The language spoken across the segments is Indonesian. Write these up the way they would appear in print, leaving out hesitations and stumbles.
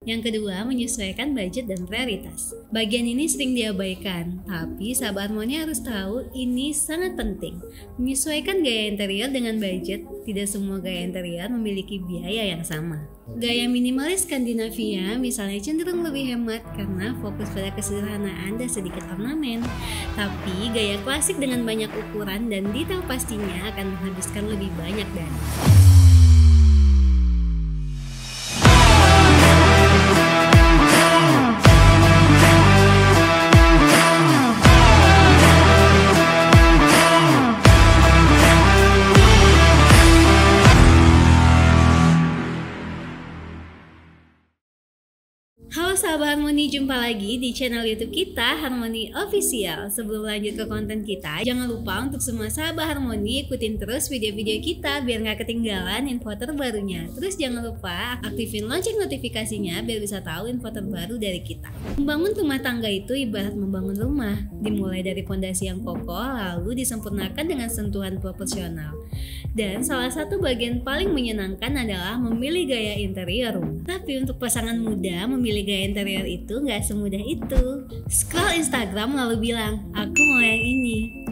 Yang kedua, menyesuaikan budget dan prioritas. Bagian ini sering diabaikan, tapi sahabat harmoni harus tahu ini sangat penting. Menyesuaikan gaya interior dengan budget, tidak semua gaya interior memiliki biaya yang sama. Gaya minimalis Skandinavia misalnya cenderung lebih hemat karena fokus pada kesederhanaan dan sedikit ornamen. Tapi gaya klasik dengan banyak ukuran dan detail pastinya akan menghabiskan lebih banyak dana. Halo sahabat Harmoni, jumpa lagi di channel YouTube kita Harmoni Official. Sebelum lanjut ke konten kita, jangan lupa untuk semua sahabat Harmoni ikutin terus video-video kita biar nggak ketinggalan info terbarunya. Terus jangan lupa aktifin lonceng notifikasinya biar bisa tahu info terbaru dari kita. Membangun rumah tangga itu ibarat membangun rumah, dimulai dari fondasi yang kokoh lalu disempurnakan dengan sentuhan proporsional. Dan salah satu bagian paling menyenangkan adalah memilih gaya interior rumah. Tapi untuk pasangan muda, memilih gaya interior itu nggak semudah itu. Scroll Instagram lalu bilang, aku mau yang ini.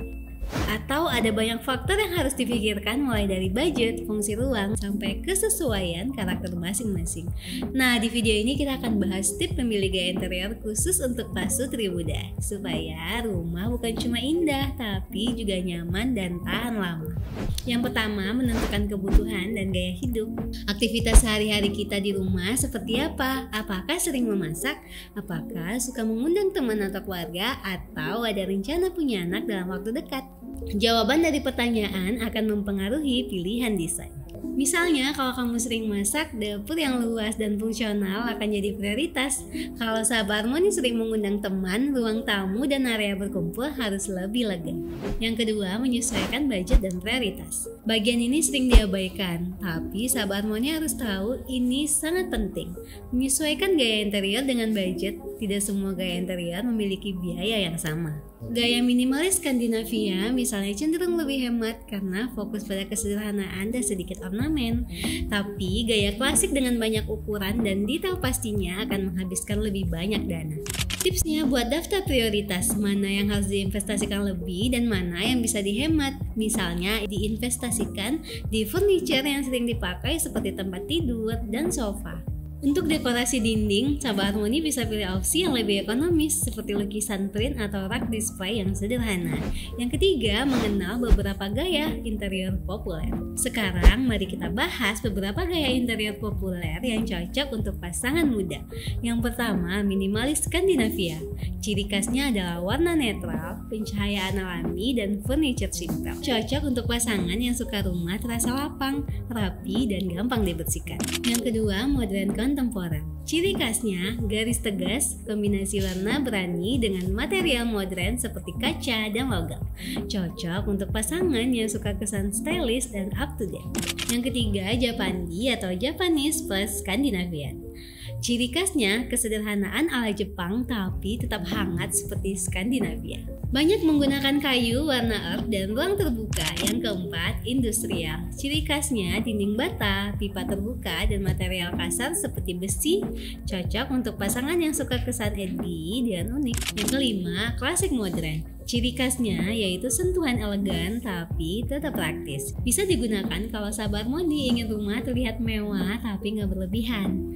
Atau ada banyak faktor yang harus dipikirkan mulai dari budget, fungsi ruang, sampai kesesuaian karakter masing-masing. Nah, di video ini kita akan bahas tips memilih gaya interior khusus untuk pasutri muda, supaya rumah bukan cuma indah, tapi juga nyaman dan tahan lama. Yang pertama, menentukan kebutuhan dan gaya hidup. Aktivitas sehari-hari kita di rumah seperti apa? Apakah sering memasak? Apakah suka mengundang teman atau keluarga? Atau ada rencana punya anak dalam waktu dekat? Jawaban dari pertanyaan akan mempengaruhi pilihan desain. Misalnya, kalau kamu sering masak, dapur yang luas dan fungsional akan jadi prioritas. Kalau sahabat harmoni sering mengundang teman, ruang tamu dan area berkumpul harus lebih lega. Yang kedua, menyesuaikan budget dan prioritas. Bagian ini sering diabaikan, tapi sahabat harmoni harus tahu ini sangat penting. Menyesuaikan gaya interior dengan budget, tidak semua gaya interior memiliki biaya yang sama. Gaya minimalis Skandinavia misalnya cenderung lebih hemat karena fokus pada kesederhanaan dan sedikit ornamen. Tapi gaya klasik dengan banyak ukuran dan detail pastinya akan menghabiskan lebih banyak dana. Tipsnya, buat daftar prioritas, mana yang harus diinvestasikan lebih dan mana yang bisa dihemat. Misalnya diinvestasikan di furniture yang sering dipakai seperti tempat tidur dan sofa. Untuk dekorasi dinding, sahabat harmoni bisa pilih opsi yang lebih ekonomis seperti lukisan print atau rak display yang sederhana. Yang ketiga, mengenal beberapa gaya interior populer. Sekarang mari kita bahas beberapa gaya interior populer yang cocok untuk pasangan muda. Yang pertama, minimalis Skandinavia. Ciri khasnya adalah warna netral, pencahayaan alami, dan furniture simple. Cocok untuk pasangan yang suka rumah terasa lapang, rapi, dan gampang dibersihkan. Yang kedua, modern kontemporer. Ciri khasnya garis tegas, kombinasi warna berani dengan material modern seperti kaca dan logam. Cocok untuk pasangan yang suka kesan stylish dan up to date. Yang ketiga, Japandi atau Japanese plus Scandinavian. Ciri khasnya kesederhanaan ala Jepang tapi tetap hangat seperti Skandinavia. Banyak menggunakan kayu, warna earth, dan ruang terbuka. Yang keempat, industrial. Ciri khasnya dinding bata, pipa terbuka, dan material kasar seperti besi. Cocok untuk pasangan yang suka kesan edgy dan unik. Yang kelima, klasik modern. Ciri khasnya yaitu sentuhan elegan tapi tetap praktis. Bisa digunakan kalau sahabat harmoni ingin rumah terlihat mewah tapi nggak berlebihan.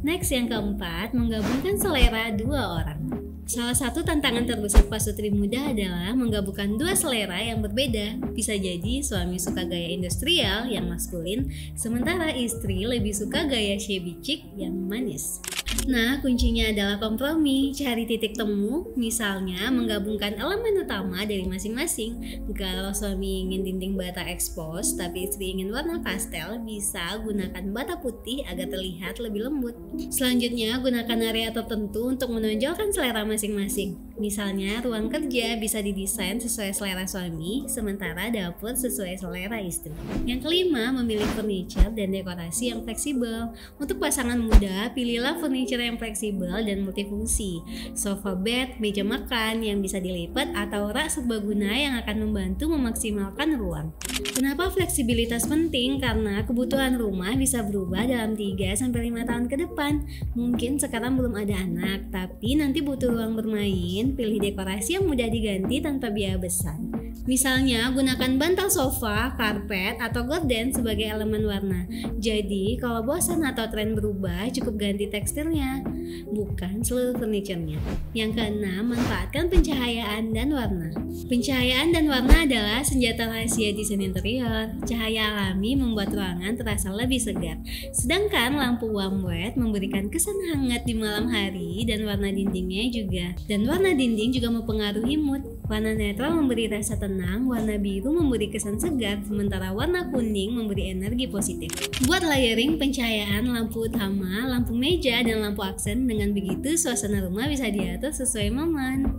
Next, yang keempat, menggabungkan selera dua orang. Salah satu tantangan terbesar pasutri muda adalah menggabungkan dua selera yang berbeda. Bisa jadi suami suka gaya industrial yang maskulin, sementara istri lebih suka gaya shabby chic yang manis. Nah, kuncinya adalah kompromi, cari titik temu, misalnya menggabungkan elemen utama dari masing-masing. Kalau suami ingin dinding bata expose, tapi istri ingin warna pastel, bisa gunakan bata putih agar terlihat lebih lembut. Selanjutnya, gunakan area tertentu untuk menonjolkan selera masing-masing. Misalnya, ruang kerja bisa didesain sesuai selera suami, sementara dapur sesuai selera istri. Yang kelima, memilih furniture dan dekorasi yang fleksibel. Untuk pasangan muda, pilihlah furniture yang fleksibel dan multifungsi. Sofa bed, meja makan yang bisa dilipat, atau rak serbaguna yang akan membantu memaksimalkan ruang. Kenapa fleksibilitas penting? Karena kebutuhan rumah bisa berubah dalam 3-5 tahun ke depan. Mungkin sekarang belum ada anak, tapi nanti butuh ruang bermain, pilih dekorasi yang mudah diganti tanpa biaya besar. Misalnya, gunakan bantal sofa, karpet, atau gorden sebagai elemen warna. Jadi, kalau bosan atau tren berubah, cukup ganti teksturnya, bukan seluruh furniturnya. Yang keenam, manfaatkan pencahayaan dan warna. Pencahayaan dan warna adalah senjata rahasia desain interior. Cahaya alami membuat ruangan terasa lebih segar, sedangkan lampu warm white memberikan kesan hangat di malam hari, dan warna dinding juga mempengaruhi mood. Warna netral memberi rasa tenang, warna biru memberi kesan segar, sementara warna kuning memberi energi positif. Buat layering pencahayaan lampu utama, lampu meja, dan lampu aksen. Dengan begitu, suasana rumah bisa diatur sesuai momen.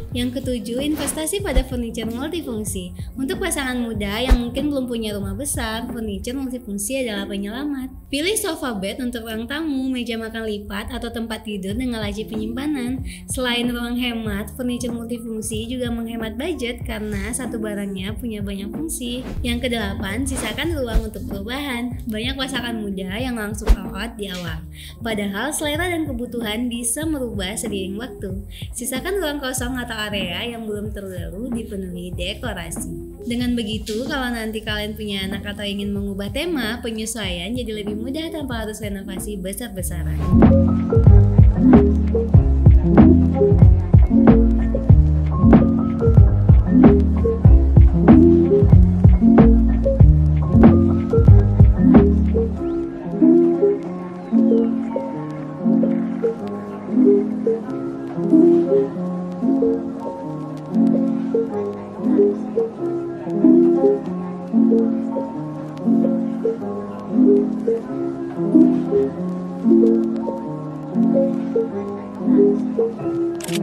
Yang ketujuh, investasi pada furniture multifungsi. Untuk pasangan muda yang mungkin belum punya rumah besar, furniture multifungsi adalah penyelamat. Pilih sofa bed untuk ruang tamu, meja makan lipat, atau tempat tidur dengan laci penyimpanan. Selain ruang hemat, furniture multifungsi juga menghemat budget karena satu barangnya punya banyak fungsi. Yang kedelapan, sisakan ruang untuk perubahan. Banyak pasangan muda yang langsung out di awal, padahal selera dan kebutuhan bisa merubah seiring waktu. Sisakan ruang kosong atau area yang belum terlalu dipenuhi dekorasi. Dengan begitu, kalau nanti kalian punya anak atau ingin mengubah tema, penyesuaian jadi lebih mudah tanpa harus renovasi besar-besaran.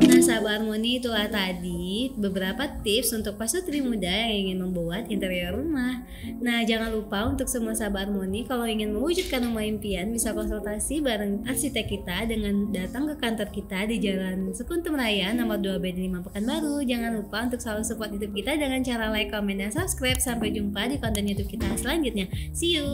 Nah, sahabat harmoni, itulah tadi beberapa tips untuk pasutri muda yang ingin membuat interior rumah. Nah, jangan lupa untuk semua sahabat harmoni, kalau ingin mewujudkan rumah impian bisa konsultasi bareng arsitek kita dengan datang ke kantor kita di Jalan Sekuntum Raya nomor 2B di 5 Pekanbaru. Jangan lupa untuk selalu support YouTube kita dengan cara like, comment, dan subscribe. Sampai jumpa di konten YouTube kita selanjutnya. See you.